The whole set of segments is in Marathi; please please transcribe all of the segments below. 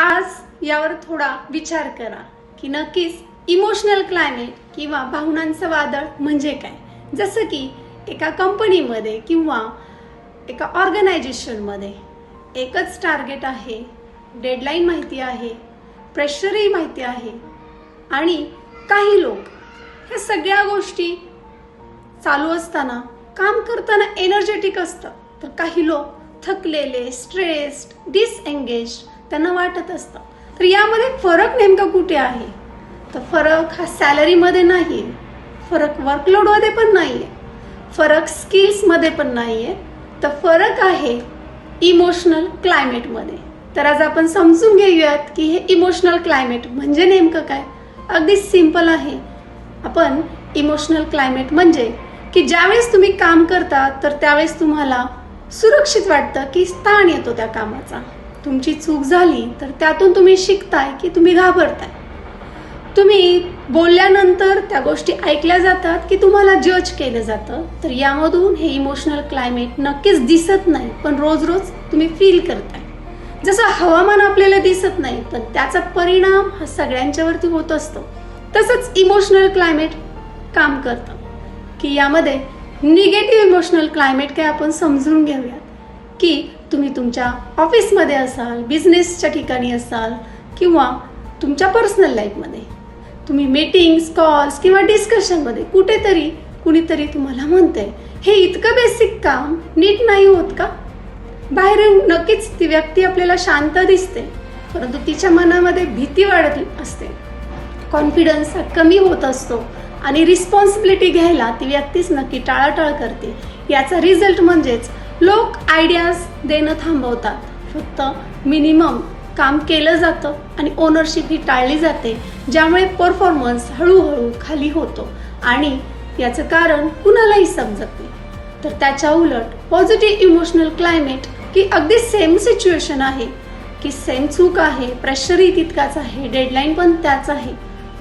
आज यावर थोडा विचार करा की नक्कीच इमोशनल क्लायमेट किंवा भावनांचं वादळ म्हणजे काय. जसं की एका कंपनीमध्ये किंवा एका ऑर्गनायझेशनमध्ये एकच टार्गेट आहे, डेडलाईन माहिती आहे, प्रेशरही माहिती आहे आणि काही लोक ह्या सगळ्या गोष्टी चालू असताना काम करताना एनर्जेटिक असतं, तर काही लोक थकलेले, स्ट्रेस्ड, डिसएंगेज्ड त्यांना वाटत असतं. तर यामध्ये फरक नेमका कुठे आहे? तर फरक हा सॅलरीमध्ये नाही आहे, फरक वर्कलोडमध्ये पण नाही आहे, फरक स्किल्समध्ये पण नाही आहे, तर फरक आहे इमोशनल क्लायमेटमध्ये. तर आज आपण समजून घेऊयात की हे इमोशनल क्लायमेट म्हणजे नेमकं काय. अगदी सिंपल आहे. आपण इमोशनल क्लायमेट म्हणजे की ज्यावेळेस तुम्ही काम करता तर त्यावेळेस तुम्हाला सुरक्षित वाटतं की ताण येतो त्या कामाचा. तुमची चूक झाली तर त्यातून तुम्ही शिकताय की तुम्ही घाबरताय. तुम्ही बोलल्यानंतर त्या गोष्टी ऐकल्या जातात की तुम्हाला जज केलं जातं. तर यामधून हे इमोशनल क्लायमेट नक्कीच दिसत नाही, पण रोज रोज तुम्ही फील करताय. जसं हवामान आपल्याला दिसत नाही, पण त्याचा परिणाम हा सगळ्यांच्यावरती होत असतो. तसंच इमोशनल क्लायमेट काम करतं की यामध्ये निगेटिव्ह इमोशनल क्लायमेट काय आपण समजून घेऊयात. की तुम्ही तुमच्या ऑफिसमध्ये असाल, बिझनेसच्या ठिकाणी असाल किंवा तुमच्या पर्सनल लाईफमध्ये तुम्ही मीटिंग्स, कॉल्स किंवा डिस्कशनमध्ये कुठेतरी कुणीतरी तुम्हाला म्हणते हे इतकं बेसिक काम नीट नाही होत का. बाहेरून नक्कीच ती व्यक्ती आपल्याला शांत दिसते, परंतु तिच्या मनामध्ये भीती वाढत असते, कॉन्फिडन्स कमी होत असतो आणि रिस्पॉन्सिबिलिटी घ्यायला ती व्यक्तीच नक्की टाळाटाळ करते. याचा रिझल्ट म्हणजेच लोक आयडियाज देणं थांबवतात. फक्त मिनिमम काम केलं जातं आणि ओनरशिप ही टाळली जाते, ज्यामुळे परफॉर्मन्स हळूहळू खाली होतो आणि याचं कारण कुणालाही समजत नाही. तर त्याच्या उलट पॉझिटिव्ह इमोशनल क्लायमेट की अगदी सेम सिच्युएशन आहे, की सेम चूक आहे, प्रेशरही तितकाच आहे, डेडलाईन पण त्याच आहे,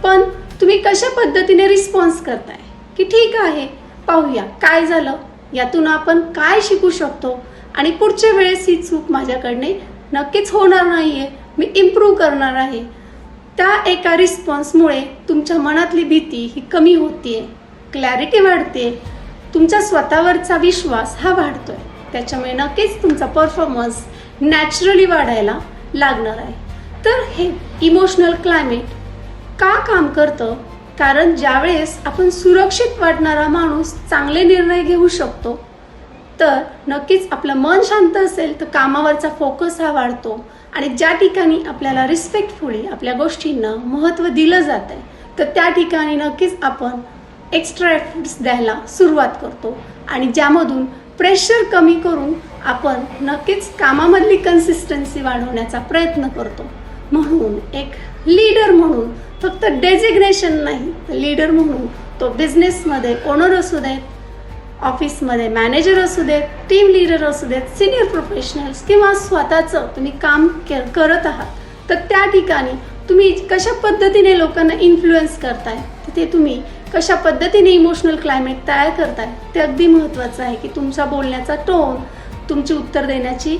पण तुम्ही कशा पद्धतीने रिस्पॉन्स करताय की ठीक आहे, पाहूया काय झालं, यातून आपण काय शिकू शकतो आणि पुढच्या वेळेस ही चूक माझ्याकडने नक्कीच होणार नाहीये, मी इम्प्रूव्ह करणार आहे. त्या एका रिस्पॉन्समुळे तुमच्या मनातली भीती ही कमी होतीये, क्लॅरिटी वाढते, तुमच्या स्वतःवरचा विश्वास हा वाढतोय. त्याच्यामुळे नक्कीच तुमचा परफॉर्मन्स नॅचरली वाढायला लागणार आहे. तर हे इमोशनल क्लायमेट का काम करतं? कारण ज्यावेळेस आपण सुरक्षित वाटणारा माणूस चांगले निर्णय घेऊ शकतो, तर नक्कीच आपलं मन शांत असेल तर कामावरचा फोकस हा वाढतो आणि ज्या ठिकाणी आपल्याला रिस्पेक्टफुली आपल्या गोष्टींना महत्त्व दिलं जात आहे, तर त्या ठिकाणी नक्कीच आपण एक्स्ट्रा एफर्ट्स द्यायला सुरुवात करतो आणि ज्यामधून प्रेशर कमी करून आपण नक्कीच कामामधली कन्सिस्टन्सी वाढवण्याचा प्रयत्न करतो. म्हणून एक लीडर म्हणून फक्त डेजिग्नेशन नाही, लीडर म्हणून तो बिझनेसमध्ये ओनर असू देत, ऑफिसमध्ये मॅनेजर असू देत, टीम लीडर असू देत, सिनियर प्रोफेशनल्स किंवा स्वतःचं तुम्ही काम करत आहात, तर त्या ठिकाणी तुम्ही कशा पद्धतीने लोकांना इन्फ्लुएन्स करताय, तर ते तुम्ही कशा पद्धतीने इमोशनल क्लायमेट तयार करताय ते अगदी महत्त्वाचं आहे. की तुमचा बोलण्याचा टोन, तुमची उत्तर देण्याची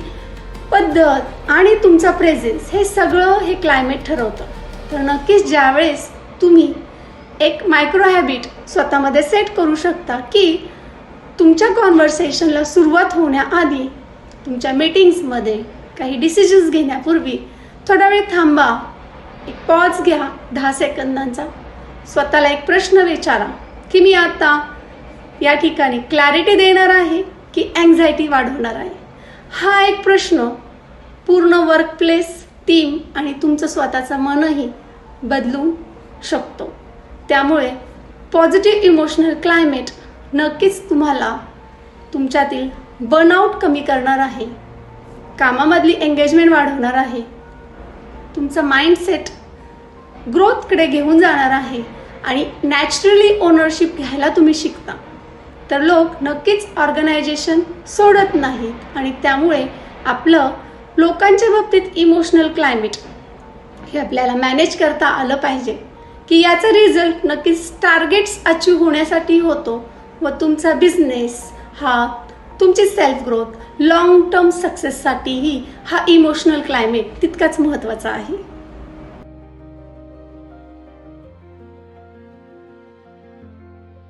पद्धत आणि तुमचा प्रेझेन्स हे सगळं हे क्लायमेट ठरवतं. तर नक्कीच ज्यावेळेस तुम्ही एक मायक्रो हॅबिट स्वतःमध्ये सेट करू शकता की तुमच्या कॉन्व्हर्सेशनला सुरुवात होण्याआधी, तुमच्या मीटिंग्समध्ये काही डिसिजन्स घेण्यापूर्वी थोडा वेळ थांबा, एक पॉज घ्या 10 सेकंदांचा, स्वतःला एक प्रश्न विचारा की मी आता या ठिकाणी क्लॅरिटी देणार आहे की अँक्झायटी वाढवणार आहे. हा एक प्रश्न पूर्ण वर्कप्लेस, टीम आणि तुमचं स्वतःचं मनही बदलू शकतो. त्यामुळे पॉझिटिव्ह इमोशनल क्लायमेट नक्कीच तुम्हाला तुमच्यातील बर्नआउट कमी करणार आहे, कामामधली एंगेजमेंट वाढवणार आहे, तुमचं माइंडसेट ग्रोथकडे घेऊन जाणार आहे आणि नॅचरली ओनरशिप घ्यायला तुम्ही शिकता. तर लोक नक्कीच ऑर्गनायझेशन सोडत नाहीत आणि त्यामुळे आपलं लोकांच्या बाबतीत इमोशनल क्लायमेट हे आपल्याला मॅनेज करता आलं पाहिजे की याचा रिझल्ट नक्कीच टार्गेट्स अचीव होण्यासाठी होतो व तुमचा बिझनेस हा तुमची सेल्फ ग्रोथ लॉंग टर्म सक्सेससाठीही हा इमोशनल क्लायमेट तितकाच महत्त्वाचा आहे.